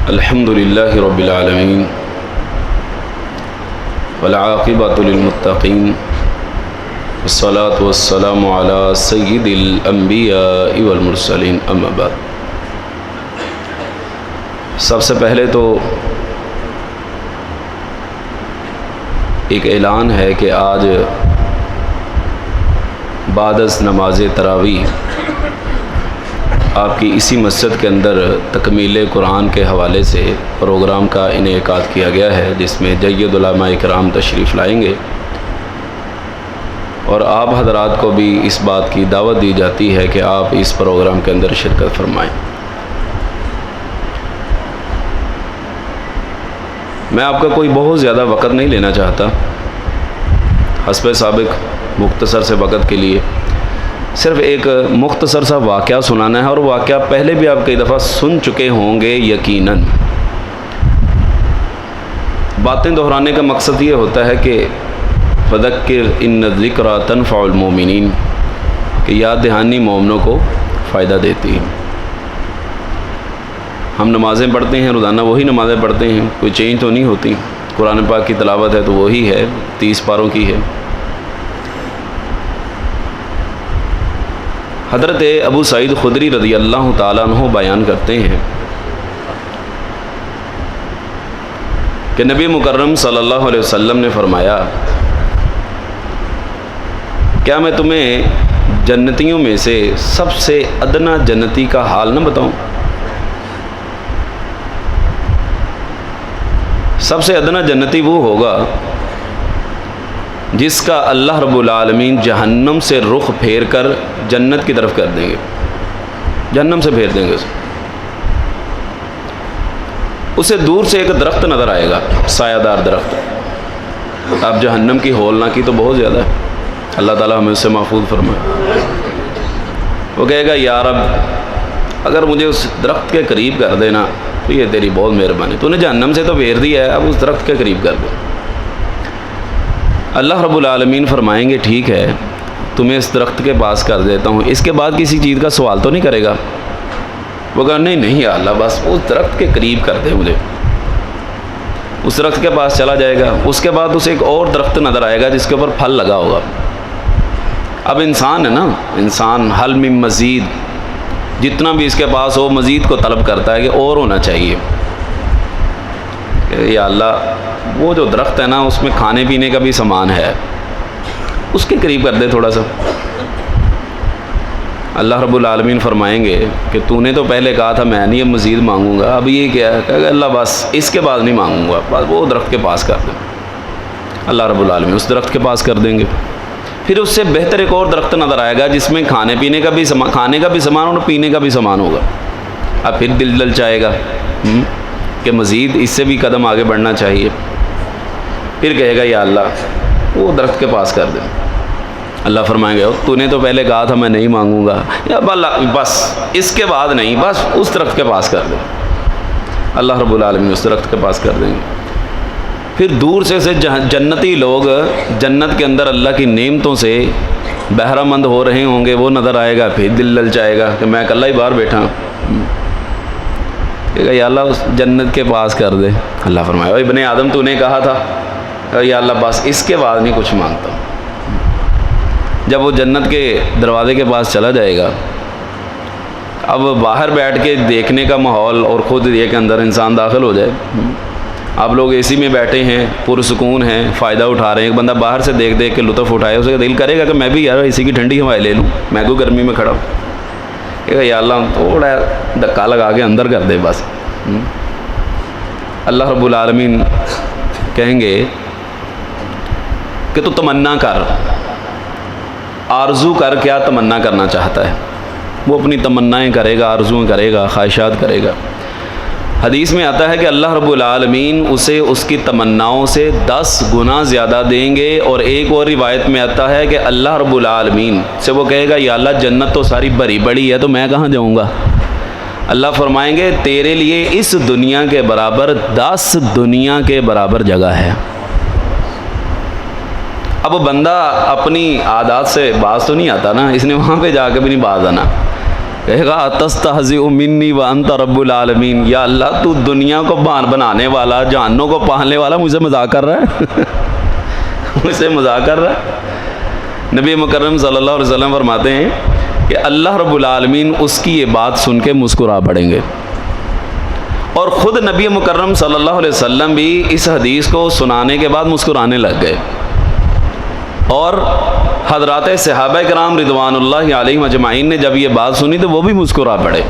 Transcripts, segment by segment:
الحمد للہ رب العالمین والعاقبۃ للمتقین والصلاة والسلام علی سید الانبیاء والمرسلین اما بعد۔ سب سے پہلے تو ایک اعلان ہے کہ آج بعد از نماز تراویح آپ کی اسی مسجد کے اندر تکمیل قرآن کے حوالے سے پروگرام کا انعقاد کیا گیا ہے، جس میں جید علماء کرام تشریف لائیں گے اور آپ حضرات کو بھی اس بات کی دعوت دی جاتی ہے کہ آپ اس پروگرام کے اندر شرکت فرمائیں۔ میں آپ کا کوئی بہت زیادہ وقت نہیں لینا چاہتا، حسب سابق مختصر سے وقت کے لیے صرف ایک مختصر سا واقعہ سنانا ہے، اور واقعہ پہلے بھی آپ کئی دفعہ سن چکے ہوں گے یقیناً۔ باتیں دہرانے کا مقصد یہ ہوتا ہے کہ فذکر ان الذکریٰ تنفع المؤمنین، کہ یاد دہانی مومنوں کو فائدہ دیتی ہے۔ ہم نمازیں پڑھتے ہیں، روزانہ وہی نمازیں پڑھتے ہیں، کوئی چینج تو نہیں ہوتی۔ قرآن پاک کی تلاوت ہے تو وہی ہے، 30 پاروں کی ہے۔ حضرت ابو سعید خدری رضی اللہ تعالیٰ عنہ بیان کرتے ہیں کہ نبی مکرم صلی اللہ علیہ وسلم نے فرمایا، کیا میں تمہیں جنتیوں میں سے سب سے ادنا جنتی کا حال نہ بتاؤں؟ سب سے ادنا جنتی وہ ہوگا جس کا اللہ رب العالمین جہنم سے رخ پھیر کر جنت کی طرف کر دیں گے، جہنم سے پھیر دیں گے اسے دور سے ایک درخت نظر آئے گا، سایہ دار درخت۔ اب جہنم کی ہولناکی کی تو بہت زیادہ ہے، اللہ تعالیٰ ہمیں اس سے محفوظ فرمائے۔ وہ کہے گا، یا رب اگر مجھے اس درخت کے قریب کر دینا تو یہ تیری بہت مہربانی، تو نے جہنم سے تو پھیر دیا ہے، اب اس درخت کے قریب کر دے۔ اللہ رب العالمین فرمائیں گے، ٹھیک ہے تمہیں اس درخت کے پاس کر دیتا ہوں، اس کے بعد کسی چیز کا سوال تو نہیں کرے گا؟ وہ کہا، نہیں نہیں یا اللہ، بس اس درخت کے قریب کر دے مجھے۔ اس درخت کے پاس چلا جائے گا، اس کے بعد اسے ایک اور درخت نظر آئے گا جس کے اوپر پھل لگا ہوگا۔ اب انسان ہے نا، انسان حل من مزید، جتنا بھی اس کے پاس ہو مزید کو طلب کرتا ہے کہ اور ہونا چاہیے۔ کہ یا اللہ وہ جو درخت ہے نا اس میں کھانے پینے کا بھی سامان ہے، اس کے قریب کر دے تھوڑا سا۔ اللہ رب العالمین فرمائیں گے کہ تو نے تو پہلے کہا تھا میں نہیں اب مزید مانگوں گا، اب یہ کیا ہے؟ کہ اللہ بس اس کے بعد نہیں مانگوں گا، بس وہ درخت کے پاس کر دیں۔ اللہ رب العالمین اس درخت کے پاس کر دیں گے۔ پھر اس سے بہتر ایک اور درخت نظر آئے گا جس میں کھانے پینے کا بھی سامان، کھانے کا بھی سامان اور پینے کا بھی سامان ہوگا۔ اب پھر دل للچائے گا کہ مزید اس سے بھی قدم آگے بڑھنا چاہیے۔ پھر کہے گا، یا اللہ وہ درخت کے پاس کر دے۔ اللہ فرمائیں گے، تو نے تو پہلے کہا تھا میں نہیں مانگوں گا، یا اللہ بس اس کے بعد نہیں، بس اس درخت کے پاس کر دے۔ اللہ رب العالمین اس درخت کے پاس کر دیں گے۔ پھر دور سے جنتی لوگ جنت کے اندر اللہ کی نعمتوں سے بہرہ مند ہو رہے ہوں گے، وہ نظر آئے گا، پھر دل للچائے گا کہ میں اکلا ہی باہر بیٹھا ہوں۔ کہ یا اللہ اس جنت کے پاس کر دے۔ اللہ فرمائے، اوے ابن آدم تو نے کہا تھا، یا اللہ بس اس کے بعد نہیں کچھ مانگتا۔ جب وہ جنت کے دروازے کے پاس چلا جائے گا، اب باہر بیٹھ کے دیکھنے کا ماحول اور خود یہ کہ اندر انسان داخل ہو جائے۔ آپ لوگ اے سی میں بیٹھے ہیں، پرسکون ہیں، فائدہ اٹھا رہے ہیں، ایک بندہ باہر سے دیکھ دیکھ کے لطف اٹھائے، اسے دل کرے گا کہ میں بھی یار اے سی کی ٹھنڈی ہوائیں لے لوں، میں کو گرمی میں کھڑا ہوں۔ کہ یا اللہ تھوڑا دھکا لگا کے اندر کر دے بس۔ اللہ رب العالمین کہیں گے کہ تو تمنا کر، آرزو کر، کیا تمنا کرنا چاہتا ہے؟ وہ اپنی تمنائیں کرے گا، آرزویں کرے گا، خواہشات کرے گا۔ حدیث میں آتا ہے کہ اللہ رب العالمین اسے اس کی تمناؤں سے 10 گنا زیادہ دیں گے، اور ایک اور روایت میں آتا ہے کہ اللہ رب العالمین سے وہ کہے گا، یا اللہ جنت تو ساری بھری بڑی ہے تو میں کہاں جاؤں گا؟ اللہ فرمائیں گے، تیرے لیے اس دنیا کے برابر 10 دنیا کے برابر جگہ ہے۔ اب بندہ اپنی عادات سے باز تو نہیں آتا نا، اس نے وہاں پہ جا کے بھی نہیں باز آنا۔ کہے گا اتستہزئ منی وانت رب العالمین، یا اللہ تو دنیا کو بنانے والا، جہانوں کو پالنے والا، مجھ سے مذاق کر رہا ہے مجھ سے مذاق کر رہا ہے۔ نبی مکرم صلی اللہ علیہ وسلم فرماتے ہیں کہ اللہ رب العالمین اس کی یہ بات سن کے مسکرا پڑیں گے، اور خود نبی مکرم صلی اللہ علیہ وسلم بھی اس حدیث کو سنانے کے بعد مسکرانے لگ گئے، اور حضرات صحابہ کرام رضوان اللہ علیہم اجمعین نے جب یہ بات سنی تو وہ بھی مسکرا پڑے۔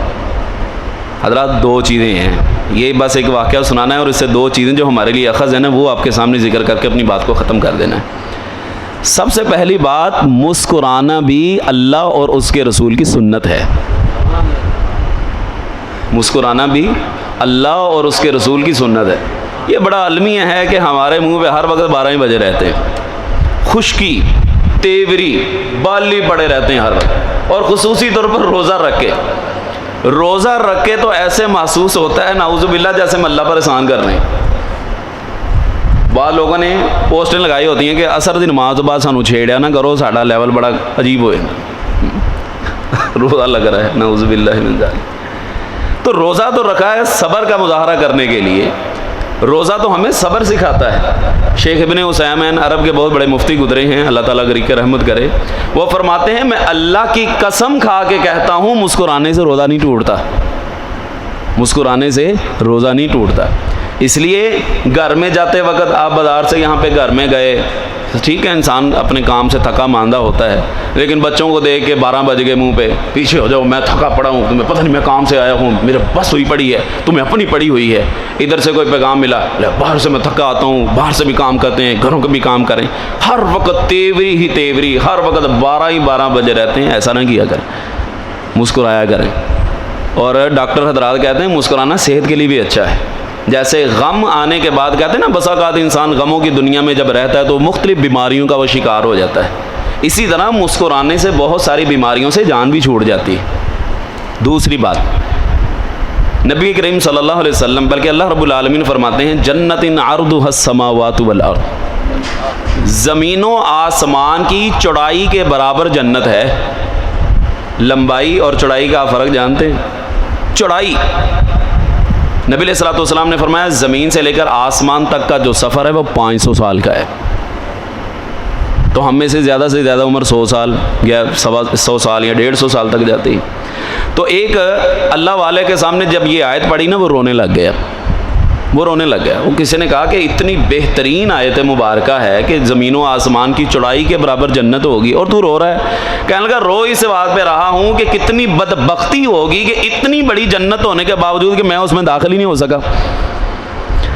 حضرات دو چیزیں ہیں، یہ بس ایک واقعہ سنانا ہے، اور اس سے دو چیزیں جو ہمارے لیے اخذ ہیں نا وہ آپ کے سامنے ذکر کر کے اپنی بات کو ختم کر دینا ہے۔ سب سے پہلی بات، مسکرانا بھی اللہ اور اس کے رسول کی سنت ہے۔ مسکرانا بھی اللہ اور اس کے رسول کی سنت ہے۔ یہ بڑا المیہ ہے کہ ہمارے منہ پہ ہر وقت 12 ہی بجے رہتے ہیں، خشکی، تیوری، بالی پڑے رہتے ہیں ہر وقت، اور خصوصی طور پر روزہ رکھ کے تو ایسے محسوس ہوتا ہے نعوذ باللہ جیسے ہم اللہ پر احسان کر رہے ہیں۔ بعض لوگوں نے پوسٹیں لگائی ہوتی ہیں کہ عصر دی نماز تو بعد سانو چھیڑیا نہ کرو، ساڈا لیول بڑا عجیب ہوئے روزہ لگ رہا ہے، نعوذ باللہ من ذالک۔ تو روزہ تو رکھا ہے صبر کا مظاہرہ کرنے کے لیے، روزہ تو ہمیں صبر سکھاتا ہے۔ شیخ ابن عثیمین عرب کے بہت بڑے مفتی گزرے ہیں، اللہ تعالیٰ غریق رحمت کرے، وہ فرماتے ہیں میں اللہ کی قسم کھا کے کہتا ہوں مسکرانے سے روزہ نہیں ٹوٹتا، مسکرانے سے روزہ نہیں ٹوٹتا۔ اس لیے گھر میں جاتے وقت آپ بازار سے یہاں پہ گھر میں گئے، ٹھیک ہے انسان اپنے کام سے تھکا ماندہ ہوتا ہے، لیکن بچوں کو دیکھ کے 12 بج گئے منہ پہ، پیچھے ہو جاؤ، میں تھکا پڑا ہوں، تمہیں پتہ نہیں میں کام سے آیا ہوں، میرے بس ہوئی پڑی ہے، تمہیں اپنی پڑی ہوئی ہے۔ ادھر سے کوئی پیغام ملا، باہر سے میں تھکا آتا ہوں، باہر سے بھی کام کرتے ہیں، گھروں کے بھی کام کریں، ہر وقت تیوری ہی تیوری، ہر وقت 12 بجے رہتے ہیں۔ ایسا نہ کیا کریں، مسکرایا کریں۔ اور ڈاکٹر حضرات کہتے ہیں مسکرانا صحت کے لیے بھی اچھا ہے۔ جیسے غم آنے کے بعد کہتے ہیں نا بسا اوقات انسان غموں کی دنیا میں جب رہتا ہے تو مختلف بیماریوں کا وہ شکار ہو جاتا ہے، اسی طرح مسکرانے سے بہت ساری بیماریوں سے جان بھی چھوٹ جاتی ہے۔ دوسری بات، نبی کریم صلی اللہ علیہ وسلم بلکہ اللہ رب العالمین فرماتے ہیں جنت عرضها السماوات والارض، زمین و آسمان کی چوڑائی کے برابر جنت ہے۔ لمبائی اور چوڑائی کا فرق جانتے ہیں؟ چوڑائی، نبی علیہ الصلوۃ والسلام نے فرمایا زمین سے لے کر آسمان تک کا جو سفر ہے وہ 500 سال کا ہے۔ تو ہم میں سے زیادہ عمر 100 سال یا 100 سال یا 150 سال تک جاتی ہے۔ تو ایک اللہ والے کے سامنے جب یہ آیت پڑھی نا وہ رونے لگ گیا، وہ کسی نے کہا کہ اتنی بہترین آیت مبارکہ ہے کہ زمین و آسمان کی چوڑائی کے برابر جنت ہوگی اور تو رو رہا ہے۔ کہنے لگا رو اس بات پہ رہا ہوں کہ کتنی بدبختی ہوگی کہ اتنی بڑی جنت ہونے کے باوجود کہ میں اس میں داخل ہی نہیں ہو سکا۔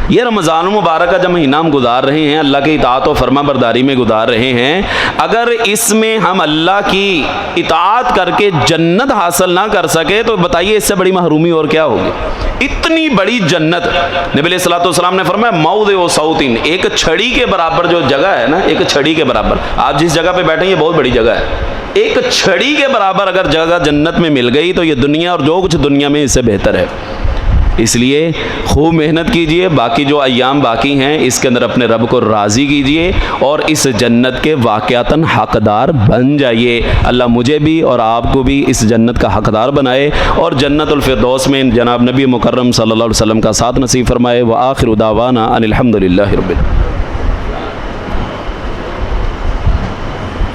یہ رمضان المبارک کا جب مہینہ ہم گزار رہے ہیں، اللہ کی اطاعت و فرما برداری میں گزار رہے ہیں، اگر اس میں ہم اللہ کی اطاعت کر کے جنت حاصل نہ کر سکے تو بتائیے اس سے بڑی محرومی اور کیا ہوگی۔ اتنی بڑی جنت، نبی علیہ الصلوۃ والسلام نے فرمایا موضع صوت، ایک چھڑی کے برابر جو جگہ ہے نا، ایک چھڑی کے برابر، آپ جس جگہ پہ بیٹھے ہیں یہ بہت بڑی جگہ ہے، ایک چھڑی کے برابر اگر جگہ جنت میں مل گئی تو یہ دنیا اور جو کچھ دنیا میں اس سے بہتر ہے۔ اس لیے خوب محنت کیجئے، باقی جو ایام باقی ہیں اس کے اندر اپنے رب کو راضی کیجئے اور اس جنت کے واقعتاً حقدار بن جائیے۔ اللہ مجھے بھی اور آپ کو بھی اس جنت کا حقدار بنائے اور جنت الفردوس میں جناب نبی مکرم صلی اللہ علیہ وسلم کا ساتھ نصیب فرمائے۔ وآخر دعوانا ان الحمد للہ رب العالمین۔